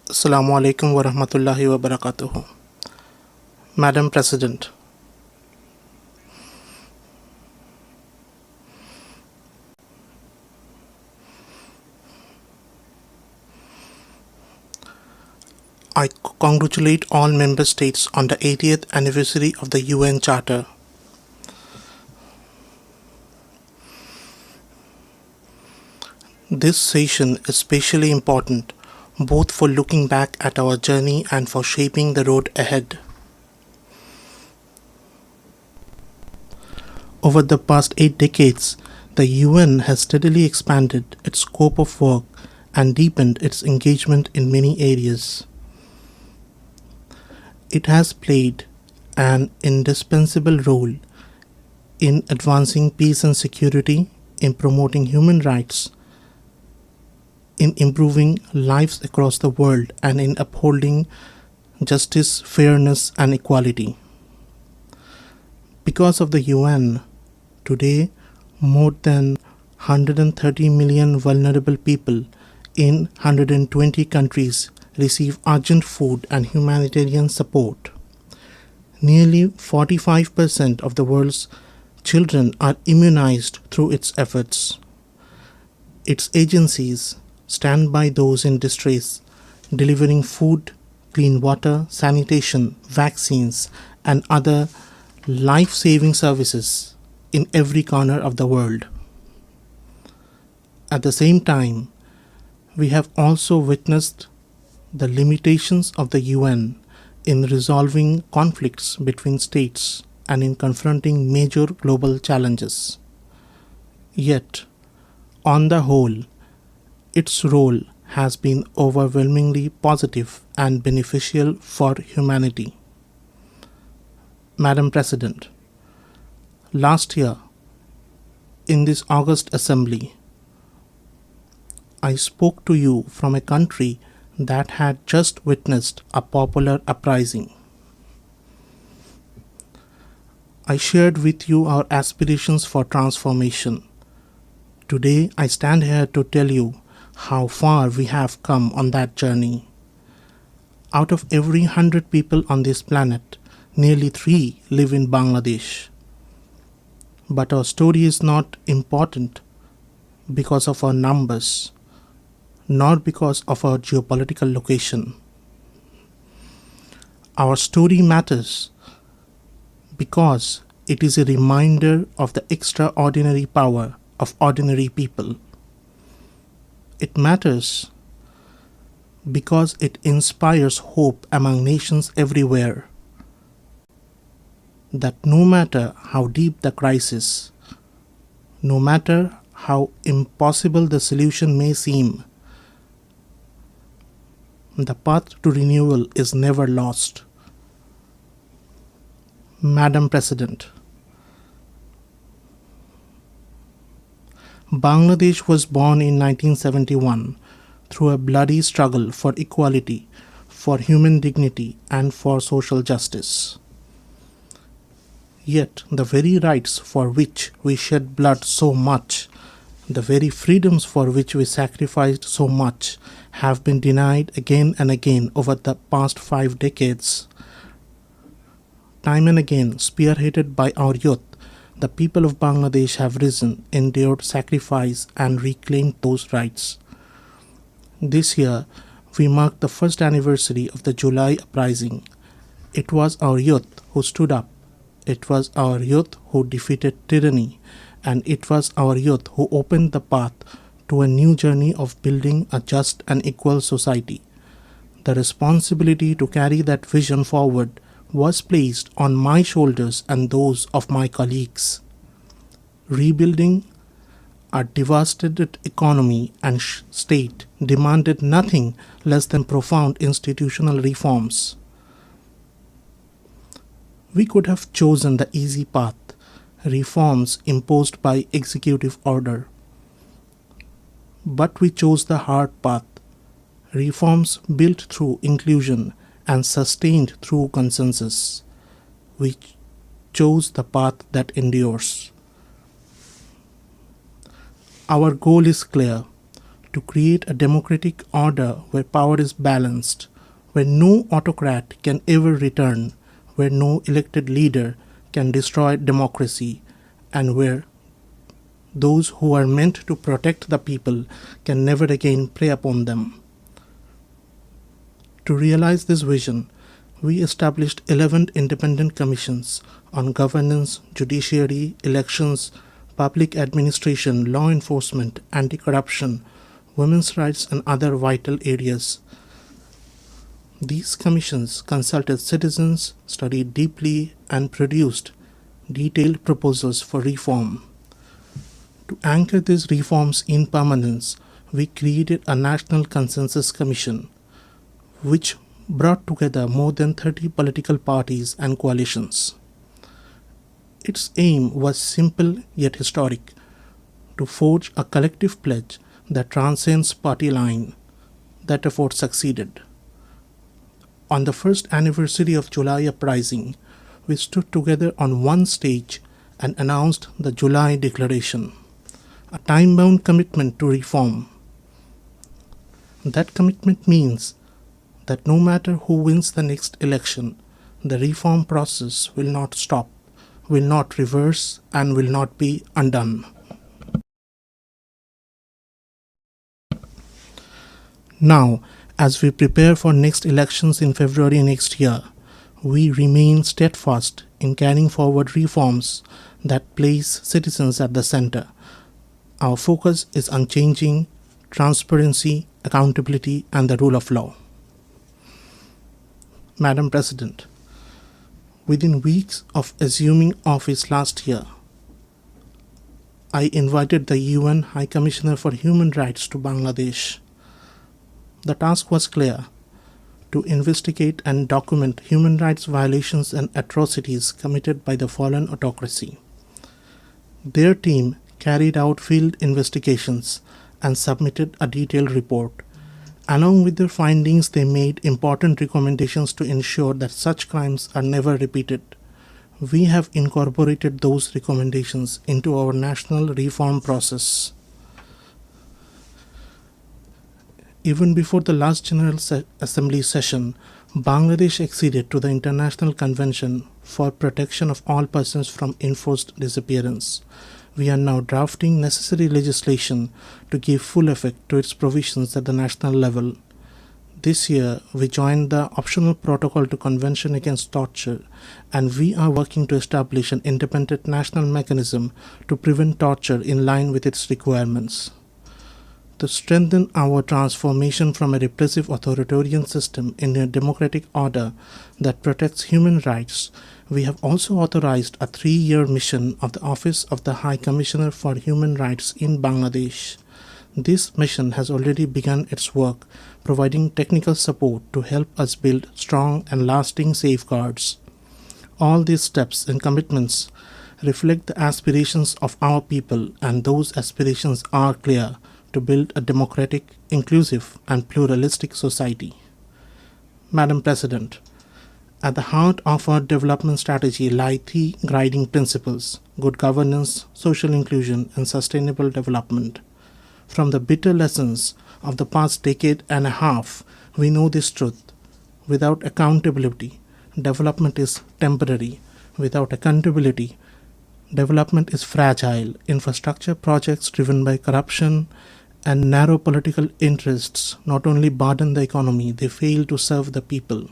Assalamu alaikum wa rahmatullahi wa barakatuhu. Madam President, I congratulate all member states on the 80th anniversary of the UN Charter. This session is especially important both for looking back at our journey and for shaping the road ahead. Over the past 8 decades, the UN has steadily expanded its scope of work and deepened its engagement in many areas. It has played an indispensable role in advancing peace and security, in promoting human rights, in improving lives across the world, and in upholding justice, fairness, and equality. Because of the UN, today more than 130 million vulnerable people in 120 countries receive urgent food and humanitarian support. Nearly 45% of the world's children are immunized through its efforts. Its agencies stand by those in distress, delivering food, clean water, sanitation, vaccines, and other life-saving services in every corner of the world. At the same time, we have also witnessed the limitations of the UN in resolving conflicts between states and in confronting major global challenges. Yet, on the whole, its role has been overwhelmingly positive and beneficial for humanity. Madam President, last year, in this August Assembly, I spoke to you from a country that had just witnessed a popular uprising. I shared with you our aspirations for transformation. Today, I stand here to tell you how far we have come on that journey. Out of every 100 people on this planet, nearly 3 live in Bangladesh. But our story is not important because of our numbers, nor because of our geopolitical location. Our story matters because it is a reminder of the extraordinary power of ordinary people. It matters because it inspires hope among nations everywhere that no matter how deep the crisis, no matter how impossible the solution may seem, the path to renewal is never lost. Madam President, Bangladesh was born in 1971 through a bloody struggle for equality, for human dignity, and for social justice. Yet the very rights for which we shed blood so much, the very freedoms for which we sacrificed so much, have been denied again and again over the past 5 decades. Time and again, spearheaded by our youth, the people of Bangladesh have risen, endured sacrifice, and reclaimed those rights. This year, we mark the first anniversary of the July uprising. It was our youth who stood up. It was our youth who defeated tyranny, and it was our youth who opened the path to a new journey of building a just and equal society. The responsibility to carry that vision forward was placed on my shoulders and those of my colleagues. Rebuilding a devastated economy and state demanded nothing less than profound institutional reforms. We could have chosen the easy path, reforms imposed by executive order. But we chose the hard path, reforms built through inclusion and sustained through consensus. We chose the path that endures. Our goal is clear: to create a democratic order where power is balanced, where no autocrat can ever return, where no elected leader can destroy democracy, and where those who are meant to protect the people can never again prey upon them. To realize this vision, we established 11 independent commissions on governance, judiciary, elections, public administration, law enforcement, anti-corruption, women's rights, and other vital areas. These commissions consulted citizens, studied deeply, and produced detailed proposals for reform. To anchor these reforms in permanence, we created a National Consensus Commission, which brought together more than 30 political parties and coalitions. Its aim was simple yet historic: to forge a collective pledge that transcends party line. That effort succeeded. On the first anniversary of July Uprising, we stood together on one stage and announced the July Declaration, a time-bound commitment to reform. That commitment means that no matter who wins the next election, the reform process will not stop, will not reverse, and will not be undone. Now, as we prepare for next elections in February next year, we remain steadfast in carrying forward reforms that place citizens at the center. Our focus is unchanging: transparency, accountability, and the rule of law. Madam President, within weeks of assuming office last year, I invited the UN High Commissioner for Human Rights to Bangladesh. The task was clear: to investigate and document human rights violations and atrocities committed by the fallen autocracy. Their team carried out field investigations and submitted a detailed report. Along with their findings, they made important recommendations to ensure that such crimes are never repeated. We have incorporated those recommendations into our national reform process. Even before the last General Assembly session, Bangladesh acceded to the International Convention for Protection of All Persons from Enforced Disappearance. We are now drafting necessary legislation to give full effect to its provisions at the national level. This year, we joined the optional protocol to Convention Against Torture, and we are working to establish an independent national mechanism to prevent torture in line with its requirements. To strengthen our transformation from a repressive authoritarian system into a democratic order that protects human rights, we have also authorized a 3-year mission of the Office of the High Commissioner for Human Rights in Bangladesh. This mission has already begun its work, providing technical support to help us build strong and lasting safeguards. All these steps and commitments reflect the aspirations of our people, and those aspirations are clear: to build a democratic, inclusive, and pluralistic society. Madam President, at the heart of our development strategy lie 3 guiding principles: good governance, social inclusion, and sustainable development. From the bitter lessons of the past decade and a half, we know this truth: without accountability, development is temporary. Without accountability, development is fragile. Infrastructure projects driven by corruption and narrow political interests not only burden the economy, they fail to serve the people.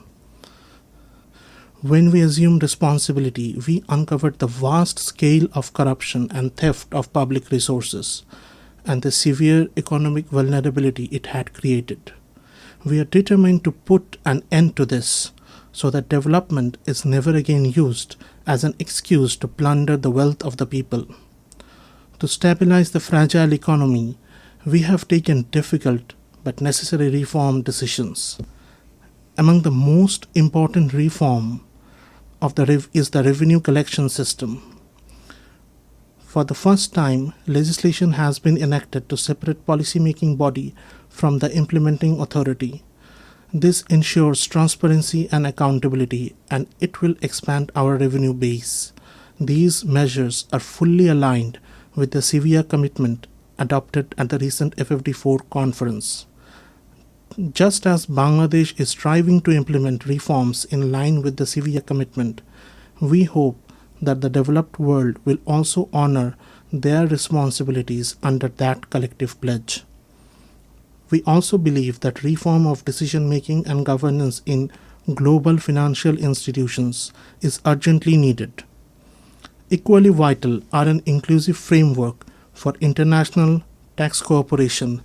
When we assumed responsibility, we uncovered the vast scale of corruption and theft of public resources and the severe economic vulnerability it had created. We are determined to put an end to this so that development is never again used as an excuse to plunder the wealth of the people. To stabilize the fragile economy, we have taken difficult but necessary reform decisions. Among the most important reform is the revenue collection system. For the first time, legislation has been enacted to separate policy-making body from the implementing authority. This ensures transparency and accountability, and it will expand our revenue base. These measures are fully aligned with the severe commitment adopted at the recent FFD4 conference. Just as Bangladesh is striving to implement reforms in line with the Sevilla commitment, we hope that the developed world will also honor their responsibilities under that collective pledge. We also believe that reform of decision-making and governance in global financial institutions is urgently needed. Equally vital are an inclusive framework for international tax cooperation,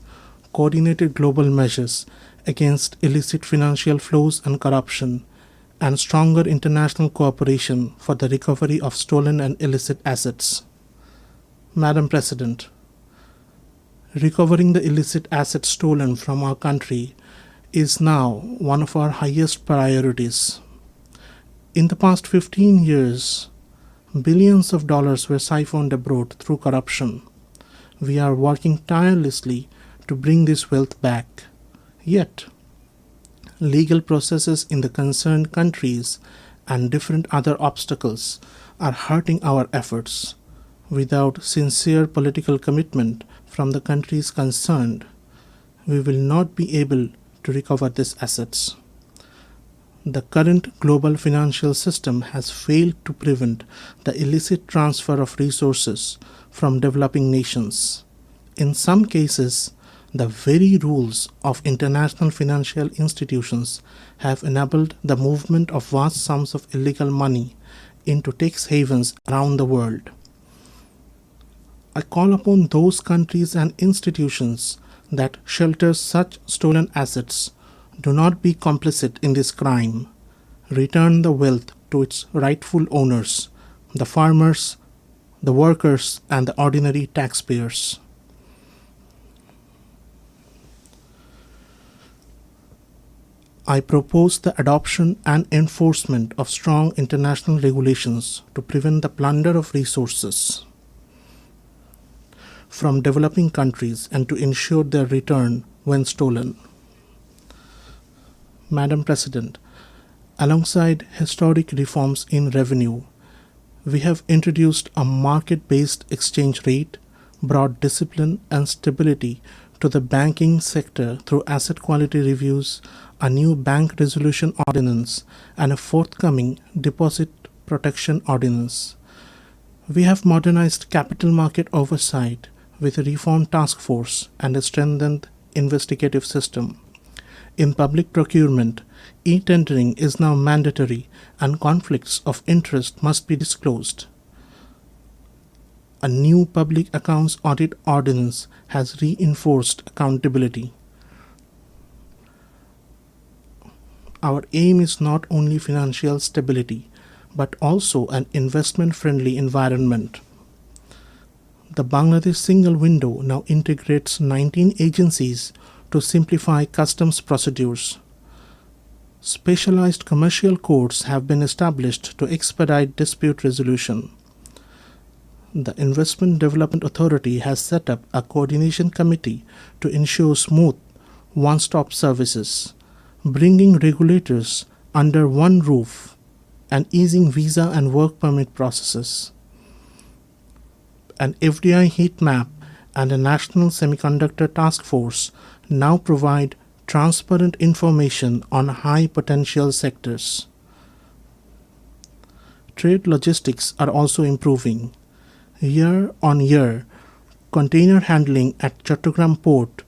coordinated global measures against illicit financial flows and corruption, and stronger international cooperation for the recovery of stolen and illicit assets. Madam President, recovering the illicit assets stolen from our country is now one of our highest priorities. In the past 15 years, billions of dollars were siphoned abroad through corruption. We are working tirelessly to bring this wealth back. Yet, legal processes in the concerned countries and different other obstacles are hurting our efforts. Without sincere political commitment from the countries concerned, we will not be able to recover these assets. The current global financial system has failed to prevent the illicit transfer of resources from developing nations. In some cases, the very rules of international financial institutions have enabled the movement of vast sums of illegal money into tax havens around the world. I call upon those countries and institutions that shelter such stolen assets, do not be complicit in this crime. Return the wealth to its rightful owners, the farmers, the workers, and the ordinary taxpayers. I propose the adoption and enforcement of strong international regulations to prevent the plunder of resources from developing countries and to ensure their return when stolen. Madam President, alongside historic reforms in revenue, we have introduced a market-based exchange rate, brought discipline and stability to the banking sector through asset quality reviews, a new bank resolution ordinance, and a forthcoming deposit protection ordinance. We have modernized capital market oversight with a reformed task force and a strengthened investigative system. In public procurement, e-tendering is now mandatory and conflicts of interest must be disclosed. A new public accounts audit ordinance has reinforced accountability. Our aim is not only financial stability, but also an investment-friendly environment. The Bangladesh single window now integrates 19 agencies to simplify customs procedures. Specialized commercial courts have been established to expedite dispute resolution. The Investment Development Authority has set up a coordination committee to ensure smooth, one-stop services, bringing regulators under one roof and easing visa and work permit processes. An FDI heat map and a National Semiconductor Task Force now provide transparent information on high potential sectors. Trade logistics are also improving. Year on year, container handling at Chattogram port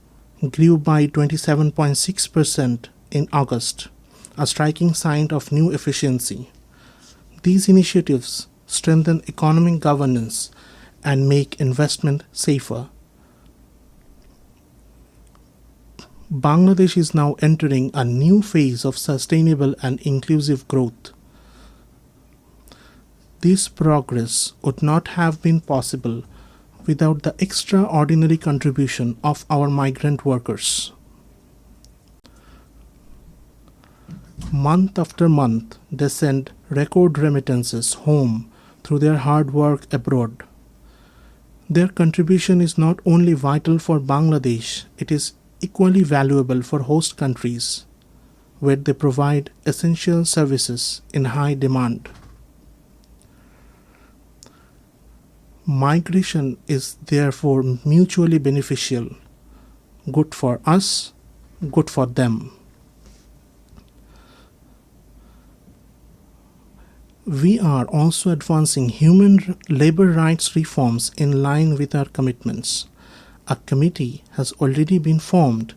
grew by 27.6% in August, a striking sign of new efficiency. These initiatives strengthen economic governance and make investment safer. Bangladesh is now entering a new phase of sustainable and inclusive growth. This progress would not have been possible without the extraordinary contribution of our migrant workers. Month after month, they send record remittances home through their hard work abroad. Their contribution is not only vital for Bangladesh, it is equally valuable for host countries, where they provide essential services in high demand. Migration is therefore mutually beneficial, good for us, good for them. We are also advancing human labor rights reforms in line with our commitments. A committee has already been formed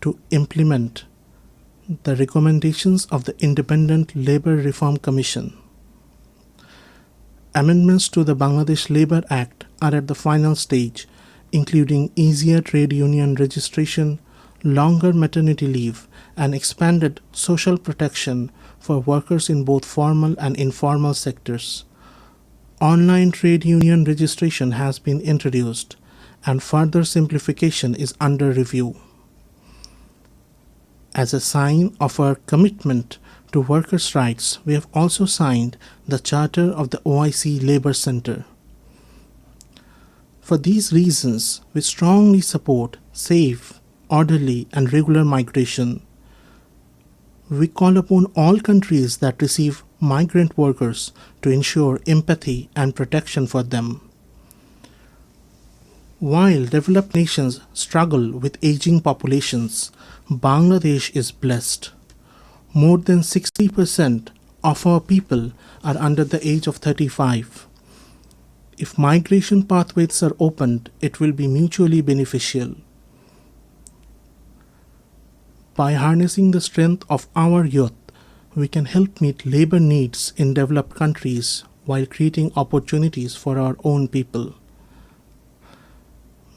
to implement the recommendations of the Independent Labor Reform Commission. Amendments to the Bangladesh Labour Act are at the final stage, including easier trade union registration, longer maternity leave, and expanded social protection for workers in both formal and informal sectors. Online trade union registration has been introduced, and further simplification is under review. As a sign of our commitment to workers' rights, we have also signed the Charter of the OIC Labour Centre. For these reasons, we strongly support safe, orderly, and regular migration. We call upon all countries that receive migrant workers to ensure empathy and protection for them. While developed nations struggle with aging populations, Bangladesh is blessed. More than 60% of our people are under the age of 35. If migration pathways are opened, it will be mutually beneficial. By harnessing the strength of our youth, we can help meet labor needs in developed countries while creating opportunities for our own people.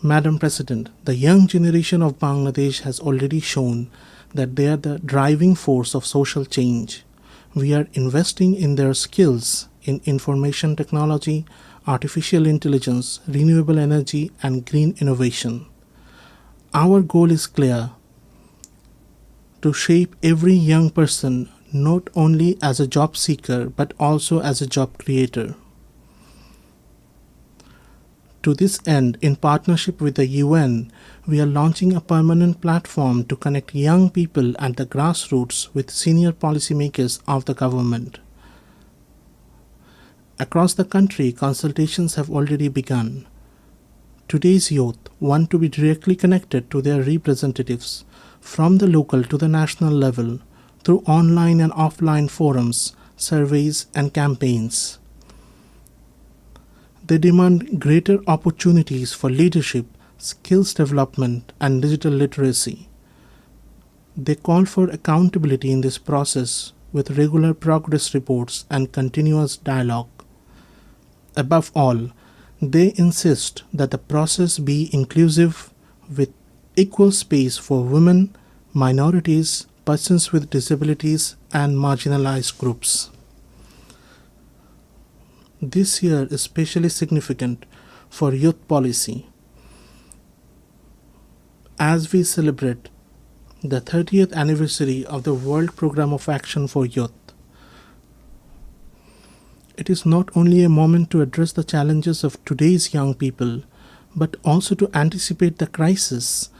Madam President, the young generation of Bangladesh has already shown that they are the driving force of social change. We are investing in their skills in information technology, artificial intelligence, renewable energy, and green innovation. Our goal is clear: to shape every young person not only as a job seeker but also as a job creator. To this end, in partnership with the UN, we are launching a permanent platform to connect young people at the grassroots with senior policymakers of the government. Across the country, consultations have already begun. Today's youth want to be directly connected to their representatives from the local to the national level through online and offline forums, surveys, and campaigns. They demand greater opportunities for leadership, skills development, and digital literacy. They call for accountability in this process with regular progress reports and continuous dialogue. Above all, they insist that the process be inclusive with equal space for women, minorities, persons with disabilities, and marginalized groups. This year is especially significant for youth policy as we celebrate the 30th anniversary of the World Programme of Action for Youth. It is not only a moment to address the challenges of today's young people, but also to anticipate the crisis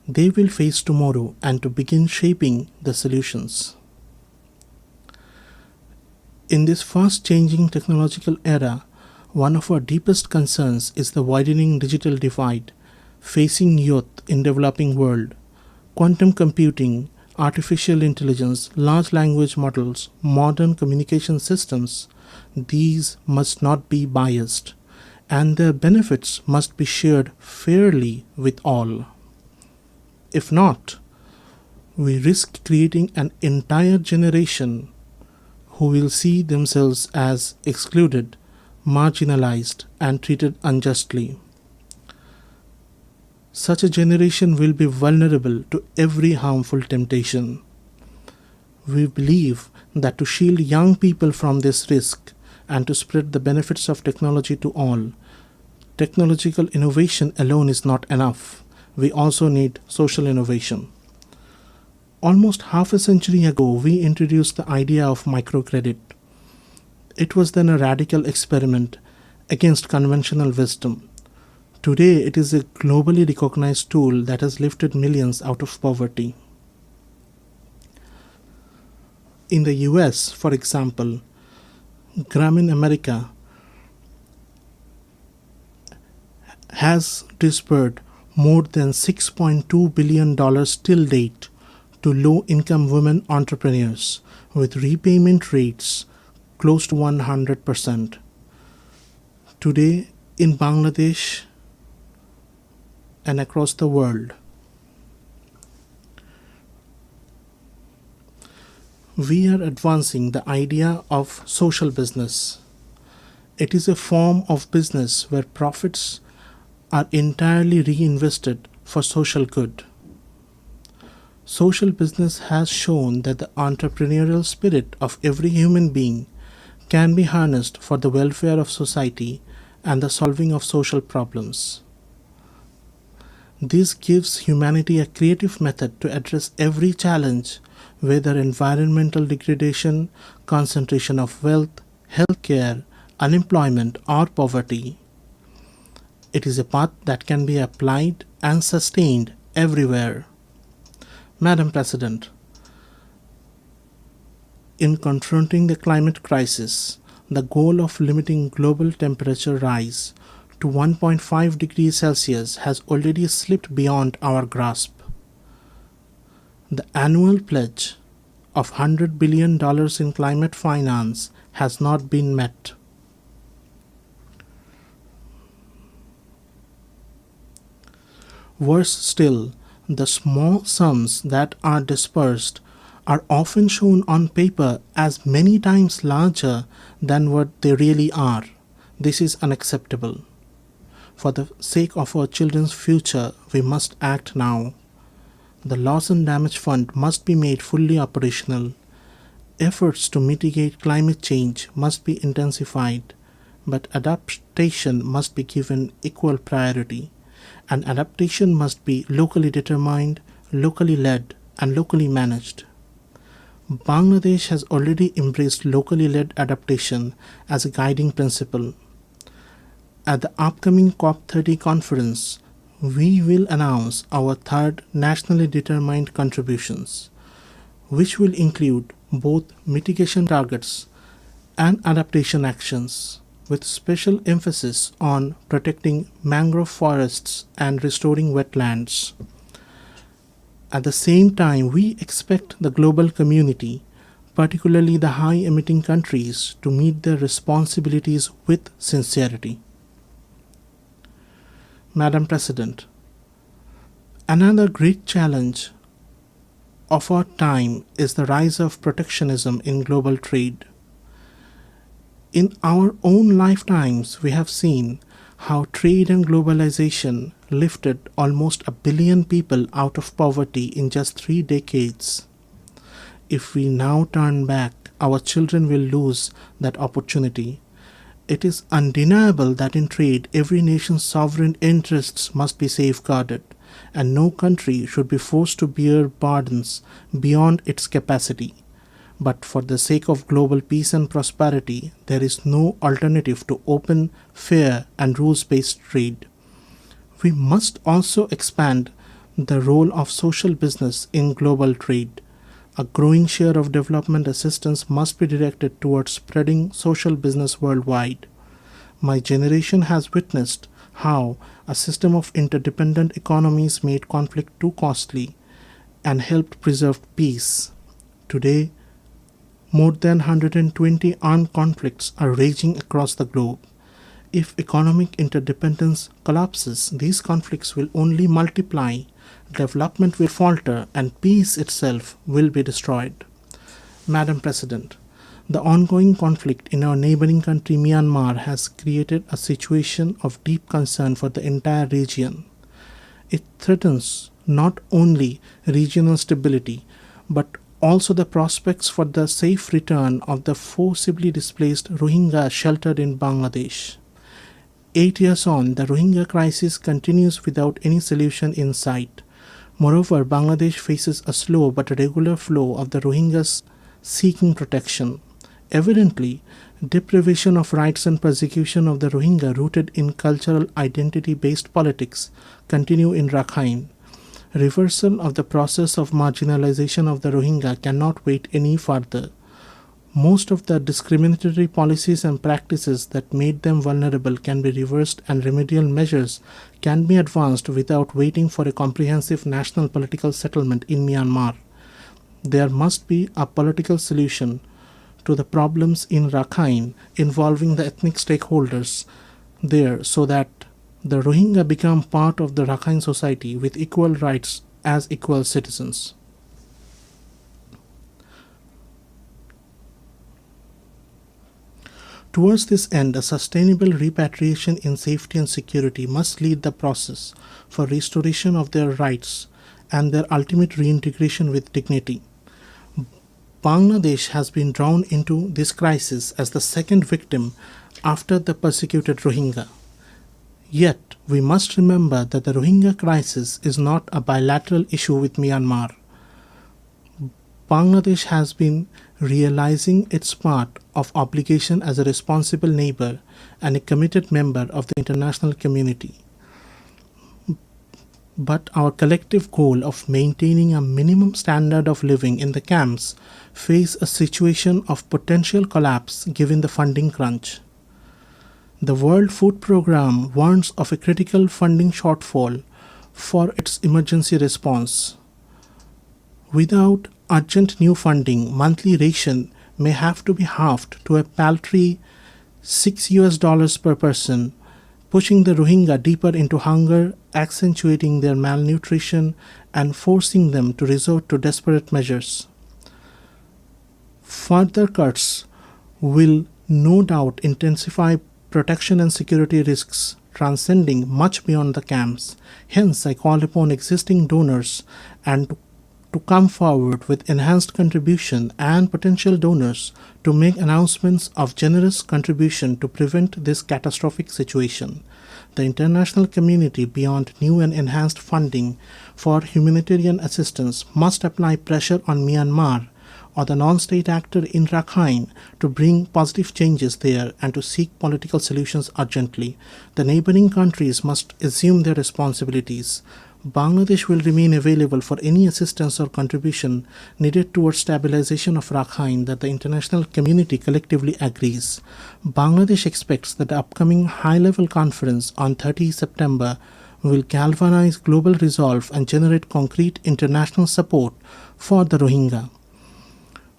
they will face tomorrow and to begin shaping the solutions. In this fast-changing technological era, one of our deepest concerns is the widening digital divide facing youth in developing world. Quantum computing, artificial intelligence, large language models, modern communication systems, these must not be biased, and their benefits must be shared fairly with all. If not, we risk creating an entire generation who will see themselves as excluded, marginalized, and treated unjustly. Such a generation will be vulnerable to every harmful temptation. We believe that to shield young people from this risk and to spread the benefits of technology to all, technological innovation alone is not enough. We also need social innovation. Almost half a century ago, we introduced the idea of microcredit. It was then a radical experiment against conventional wisdom. Today, it is a globally recognized tool that has lifted millions out of poverty. In the US, for example, Grameen America has disbursed more than $6.2 billion till date to low-income women entrepreneurs with repayment rates close to 100%. Today in Bangladesh and across the world, we are advancing the idea of social business. It is a form of business where profits are entirely reinvested for social good. Social business has shown that the entrepreneurial spirit of every human being can be harnessed for the welfare of society and the solving of social problems. This gives humanity a creative method to address every challenge, whether environmental degradation, concentration of wealth, healthcare, unemployment, or poverty. It is a path that can be applied and sustained everywhere. Madam President, in confronting the climate crisis, the goal of limiting global temperature rise to 1.5 degrees Celsius has already slipped beyond our grasp. The annual pledge of $100 billion in climate finance has not been met. Worse still, the small sums that are dispersed are often shown on paper as many times larger than what they really are. This is unacceptable. For the sake of our children's future, we must act now. The Loss and Damage Fund must be made fully operational. Efforts to mitigate climate change must be intensified, but adaptation must be given equal priority. And adaptation must be locally determined, locally led, and locally managed. Bangladesh has already embraced locally led adaptation as a guiding principle. At the upcoming COP30 conference, we will announce our third nationally determined contributions, which will include both mitigation targets and adaptation actions, with special emphasis on protecting mangrove forests and restoring wetlands. At the same time, we expect the global community, particularly the high-emitting countries, to meet their responsibilities with sincerity. Madam President, another great challenge of our time is the rise of protectionism in global trade. In our own lifetimes, we have seen how trade and globalization lifted almost 1 billion people out of poverty in just 3 decades. If we now turn back, our children will lose that opportunity. It is undeniable that in trade, every nation's sovereign interests must be safeguarded, and no country should be forced to bear burdens beyond its capacity. But for the sake of global peace and prosperity, there is no alternative to open, fair, and rules-based trade. We must also expand the role of social business in global trade. A growing share of development assistance must be directed towards spreading social business worldwide. My generation has witnessed how a system of interdependent economies made conflict too costly and helped preserve peace. Today, more than 120 armed conflicts are raging across the globe. If economic interdependence collapses, these conflicts will only multiply, development will falter, and peace itself will be destroyed. Madam President, the ongoing conflict in our neighboring country Myanmar has created a situation of deep concern for the entire region. It threatens not only regional stability, but also the prospects for the safe return of the forcibly displaced Rohingya sheltered in Bangladesh. 8 years on, the Rohingya crisis continues without any solution in sight. Moreover, Bangladesh faces a slow but regular flow of the Rohingyas seeking protection. Evidently, deprivation of rights and persecution of the Rohingya rooted in cultural identity-based politics continue in Rakhine. Reversal of the process of marginalization of the Rohingya cannot wait any further. Most of the discriminatory policies and practices that made them vulnerable can be reversed, and remedial measures can be advanced without waiting for a comprehensive national political settlement in Myanmar. There must be a political solution to the problems in Rakhine involving the ethnic stakeholders there so that the Rohingya become part of the Rakhine society with equal rights as equal citizens. Towards this end, a sustainable repatriation in safety and security must lead the process for restoration of their rights and their ultimate reintegration with dignity. Bangladesh has been drawn into this crisis as the second victim after the persecuted Rohingya. Yet, we must remember that the Rohingya crisis is not a bilateral issue with Myanmar. Bangladesh has been realizing its part of obligation as a responsible neighbor and a committed member of the international community. But our collective goal of maintaining a minimum standard of living in the camps face a situation of potential collapse given the funding crunch. The World Food Programme warns of a critical funding shortfall for its emergency response. Without urgent new funding, monthly ration may have to be halved to a paltry $6 per person, pushing the Rohingya deeper into hunger, accentuating their malnutrition, and forcing them to resort to desperate measures. Further cuts will no doubt intensify protection and security risks, transcending much beyond the camps. Hence, I call upon existing donors and to come forward with enhanced contribution and potential donors to make announcements of generous contribution to prevent this catastrophic situation. The international community, beyond new and enhanced funding for humanitarian assistance, must apply pressure on Myanmar or the non-state actor in Rakhine to bring positive changes there and to seek political solutions urgently. The neighboring countries must assume their responsibilities. Bangladesh will remain available for any assistance or contribution needed towards stabilization of Rakhine that the international community collectively agrees. Bangladesh expects that the upcoming high-level conference on 30 September will galvanize global resolve and generate concrete international support for the Rohingya,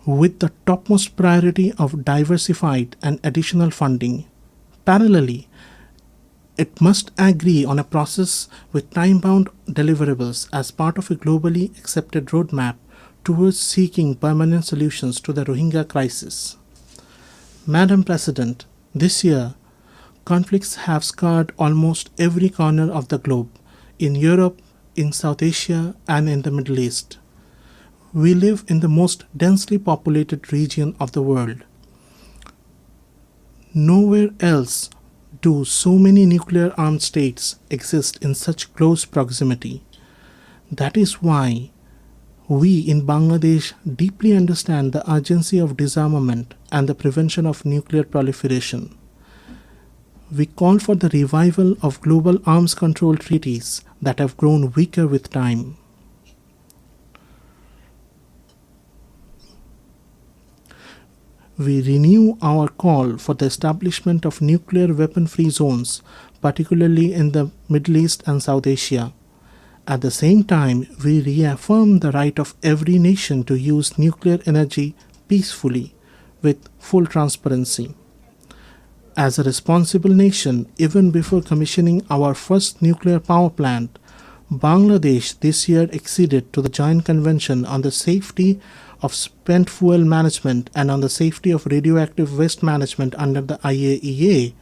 with the topmost priority of diversified and additional funding. Parallelly, it must agree on a process with time-bound deliverables as part of a globally accepted roadmap towards seeking permanent solutions to the Rohingya crisis. Madam President, this year, conflicts have scarred almost every corner of the globe, in Europe, in South Asia, and in the Middle East. We live in the most densely populated region of the world. Nowhere else do so many nuclear-armed states exist in such close proximity. That is why we in Bangladesh deeply understand the urgency of disarmament and the prevention of nuclear proliferation. We call for the revival of global arms control treaties that have grown weaker with time. We renew our call for the establishment of nuclear weapon-free zones, particularly in the Middle East and South Asia. At the same time, we reaffirm the right of every nation to use nuclear energy peacefully, with full transparency. As a responsible nation, even before commissioning our first nuclear power plant, Bangladesh this year acceded to the Joint Convention on the Safety of Spent Fuel Management and on the Safety of Radioactive Waste Management under the IAEA.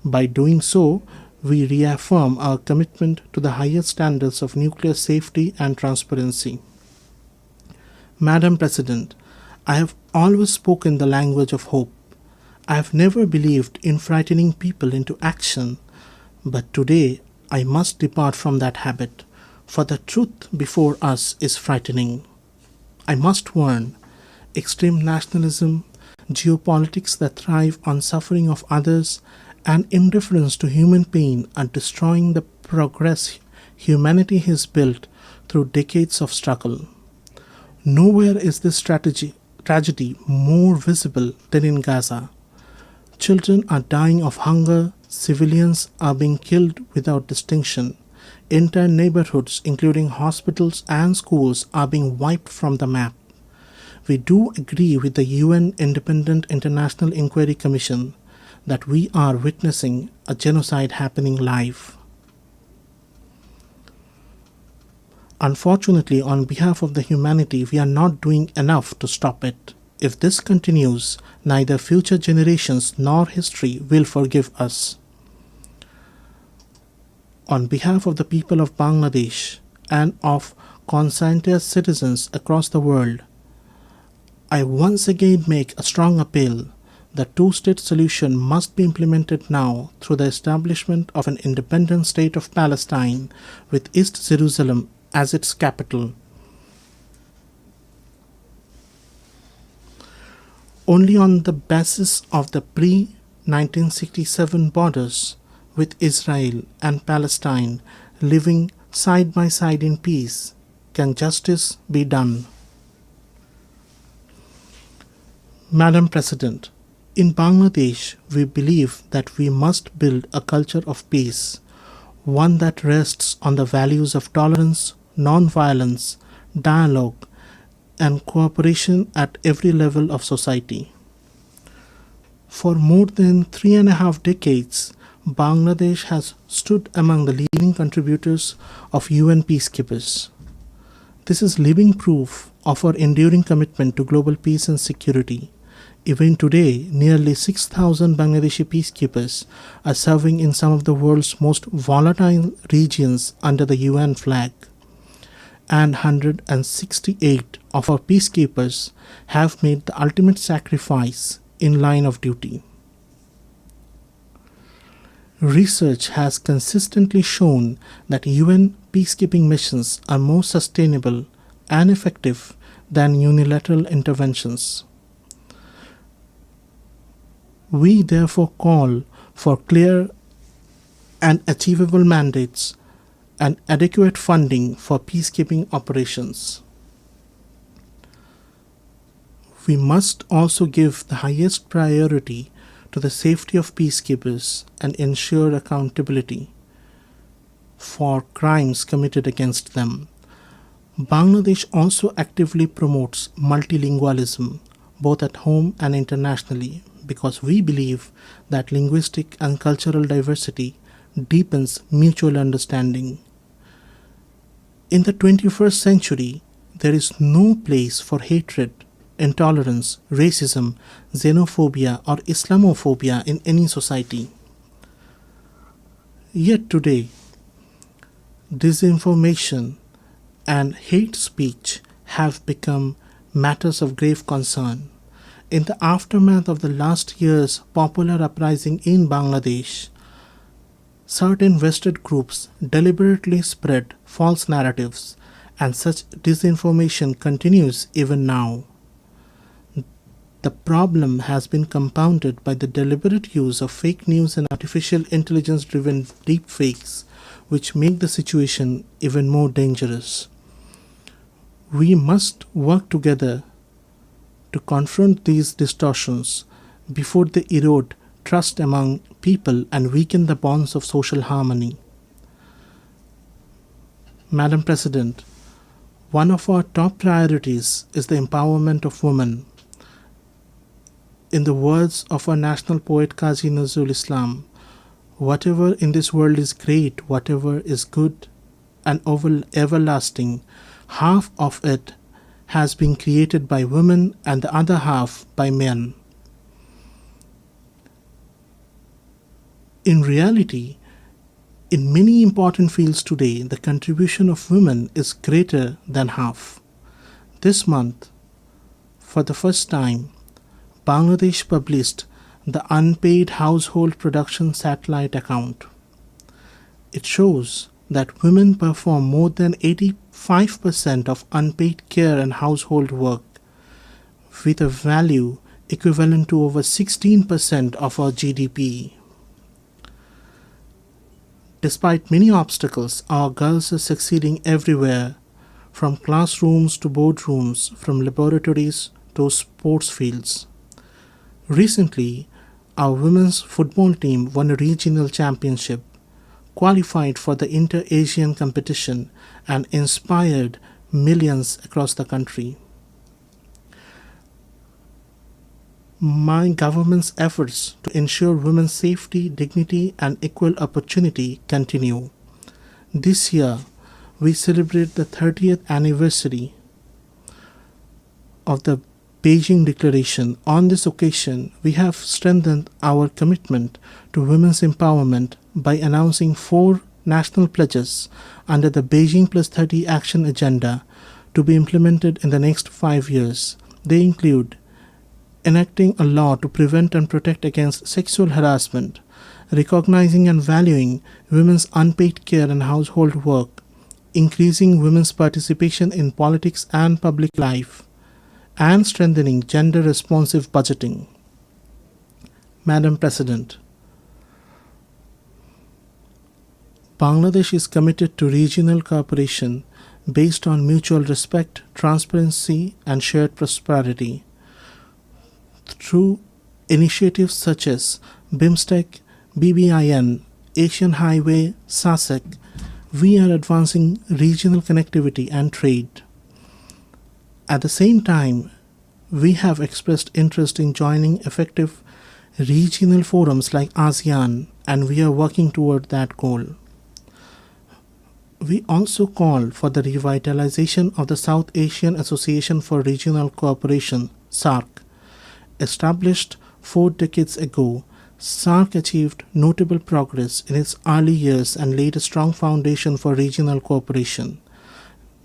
By doing so, we reaffirm our commitment to the highest standards of nuclear safety and transparency. Madam President, I have always spoken the language of hope. I have never believed in frightening people into action, but today I must depart from that habit, for the truth before us is frightening. I must warn, extreme nationalism, geopolitics that thrive on suffering of others, and indifference to human pain are destroying the progress humanity has built through decades of struggle. Nowhere is this strategy tragedy more visible than in Gaza. Children are dying of hunger, civilians are being killed without distinction. Entire neighborhoods, including hospitals and schools, are being wiped from the map. We do agree with the UN Independent International Inquiry Commission that we are witnessing a genocide happening live. Unfortunately, on behalf of the humanity, we are not doing enough to stop it. If this continues, neither future generations nor history will forgive us. On behalf of the people of Bangladesh and of conscientious citizens across the world, I once again make a strong appeal. The two-state solution must be implemented now through the establishment of an independent state of Palestine with East Jerusalem as its capital. Only on the basis of the pre-1967 borders, with Israel and Palestine living side by side in peace, can justice be done. Madam President, in Bangladesh, we believe that we must build a culture of peace, one that rests on the values of tolerance, non-violence, dialogue, and cooperation at every level of society. For more than 3.5 decades, Bangladesh has stood among the leading contributors of UN peacekeepers. This is living proof of our enduring commitment to global peace and security. Even today, nearly 6,000 Bangladeshi peacekeepers are serving in some of the world's most volatile regions under the UN flag. And 168 of our peacekeepers have made the ultimate sacrifice in line of duty. Research has consistently shown that UN peacekeeping missions are more sustainable and effective than unilateral interventions. We therefore call for clear and achievable mandates and adequate funding for peacekeeping operations. We must also give the highest priority to the safety of peacekeepers and ensure accountability for crimes committed against them. Bangladesh also actively promotes multilingualism, both at home and internationally, because we believe that linguistic and cultural diversity deepens mutual understanding. In the 21st century, there is no place for hatred, intolerance, racism, xenophobia, or Islamophobia in any society. Yet today, disinformation and hate speech have become matters of grave concern. In the aftermath of the last year's popular uprising in Bangladesh, certain vested groups deliberately spread false narratives, and such disinformation continues even now. The problem has been compounded by the deliberate use of fake news and artificial intelligence-driven deepfakes, which make the situation even more dangerous. We must work together to confront these distortions before they erode trust among people and weaken the bonds of social harmony. Madam President, one of our top priorities is the empowerment of women. In the words of our national poet Qazi Nazrul Islam, whatever in this world is great, whatever is good and everlasting, half of it has been created by women and the other half by men. In reality, in many important fields today, the contribution of women is greater than half. This month, for the first time, Bangladesh published the Unpaid Household Production Satellite Account. It shows that women perform more than 85% of unpaid care and household work, with a value equivalent to over 16% of our GDP. Despite many obstacles, our girls are succeeding everywhere, from classrooms to boardrooms, from laboratories to sports fields. Recently, our women's football team won a regional championship, qualified for the Inter-Asian competition, and inspired millions across the country. My government's efforts to ensure women's safety, dignity, and equal opportunity continue. This year, we celebrate the 30th anniversary of the Beijing Declaration. On this occasion, we have strengthened our commitment to women's empowerment by announcing 4 national pledges under the Beijing Plus 30 Action Agenda to be implemented in the next 5 years. They include enacting a law to prevent and protect against sexual harassment, recognizing and valuing women's unpaid care and household work, increasing women's participation in politics and public life, and strengthening gender-responsive budgeting. Madam President, Bangladesh is committed to regional cooperation based on mutual respect, transparency, and shared prosperity. Through initiatives such as BIMSTEC, BBIN, Asian Highway, SASEC, we are advancing regional connectivity and trade. At the same time, we have expressed interest in joining effective regional forums like ASEAN, and we are working toward that goal. We also call for the revitalization of the South Asian Association for Regional Cooperation, SAARC. Established 4 decades ago, SAARC achieved notable progress in its early years and laid a strong foundation for regional cooperation.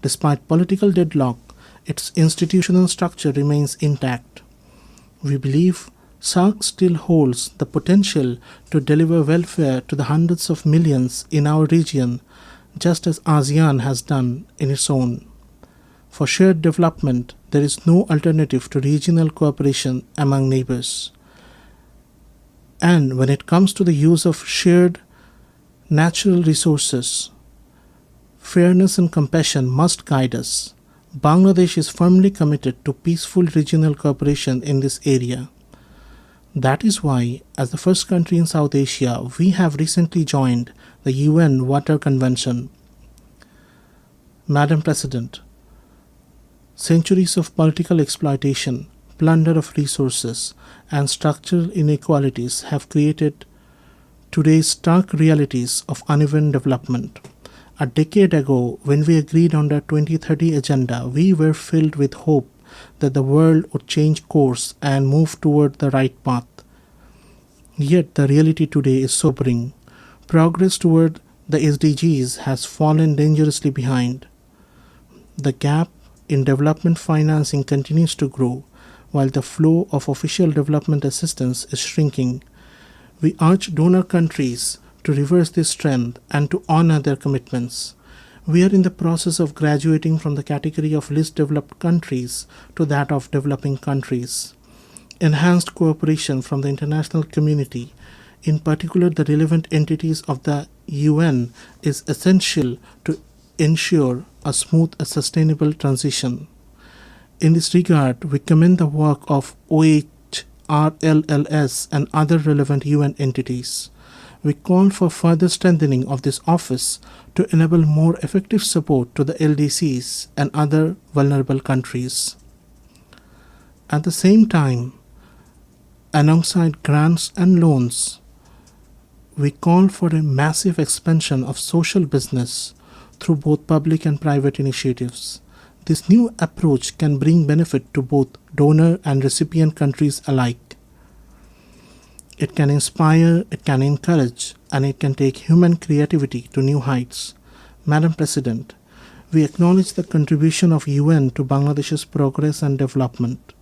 Despite political deadlock, its institutional structure remains intact. We believe SAARC still holds the potential to deliver welfare to the hundreds of millions in our region, just as ASEAN has done in its own. For shared development, there is no alternative to regional cooperation among neighbors. And when it comes to the use of shared natural resources, fairness and compassion must guide us. Bangladesh is firmly committed to peaceful regional cooperation in this area. That is why, as the first country in South Asia, we have recently joined the UN Water Convention. Madam President, centuries of political exploitation, plunder of resources, and structural inequalities have created today's stark realities of uneven development. A decade ago, when we agreed on the 2030 agenda, we were filled with hope that the world would change course and move toward the right path. Yet the reality today is sobering. Progress toward the SDGs has fallen dangerously behind. The gap in development financing continues to grow, while the flow of official development assistance is shrinking. We urge donor countries to reverse this trend and to honor their commitments. We are in the process of graduating from the category of least developed countries to that of developing countries. Enhanced cooperation from the international community, in particular the relevant entities of the UN, is essential to ensure a smooth and sustainable transition. In this regard, we commend the work of OHRLLS and other relevant UN entities. We call for further strengthening of this office to enable more effective support to the LDCs and other vulnerable countries. At the same time, alongside grants and loans, we call for a massive expansion of social business through both public and private initiatives. This new approach can bring benefit to both donor and recipient countries alike. It can inspire, it can encourage, and it can take human creativity to new heights. Madam President, we acknowledge the contribution of UN to Bangladesh's progress and development.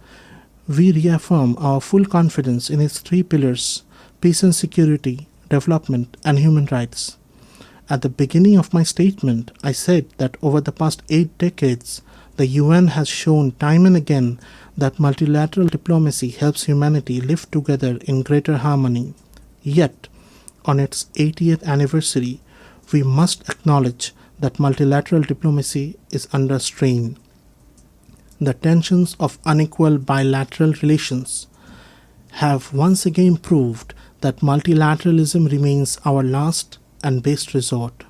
We reaffirm our full confidence in its 3 pillars: peace and security, development, and human rights. At the beginning of my statement, I said that over the past 8 decades, the UN has shown time and again that multilateral diplomacy helps humanity live together in greater harmony. Yet, on its 80th anniversary, we must acknowledge that multilateral diplomacy is under strain. the tensions of unequal bilateral relations have once again proved that multilateralism remains our last and best resort.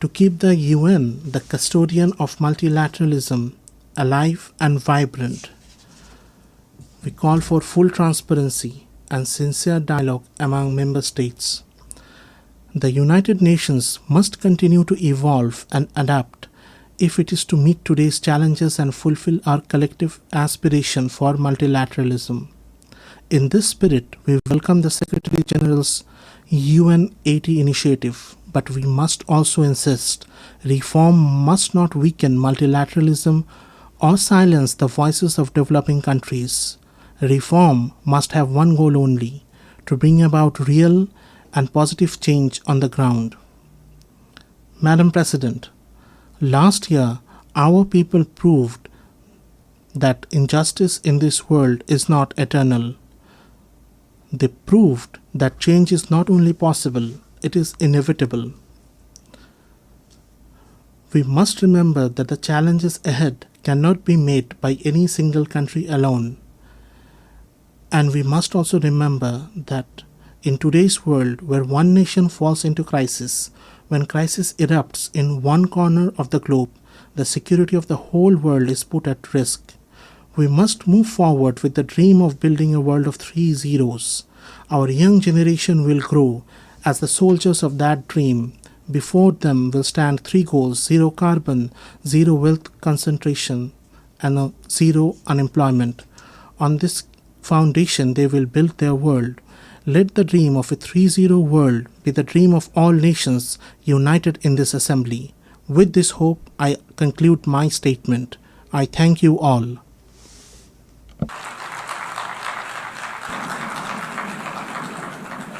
To keep the UN, the custodian of multilateralism, alive and vibrant, we call for full transparency and sincere dialogue among member states. The United Nations must continue to evolve and adapt if it is to meet today's challenges and fulfill our collective aspiration for multilateralism. In this spirit, we welcome the Secretary General's UN80 initiative, but we must also insist reform must not weaken multilateralism or silence the voices of developing countries. Reform must have one goal only: to bring about real and positive change on the ground. Madam President, last year our people proved that injustice in this world is not eternal. They proved that change is not only possible, it is inevitable. We must remember that the challenges ahead cannot be met by any single country alone. And we must also remember that in today's world, where one nation falls into crisis, when crisis erupts in one corner of the globe, the security of the whole world is put at risk. We must move forward with the dream of building a world of 3 zeros. Our young generation will grow as the soldiers of that dream. Before them will stand 3 goals: zero carbon, zero wealth concentration, and zero unemployment. On this foundation, they will build their world. Let the dream of a 3-0 world be the dream of all nations united in this assembly. With this hope, I conclude my statement. I thank you all.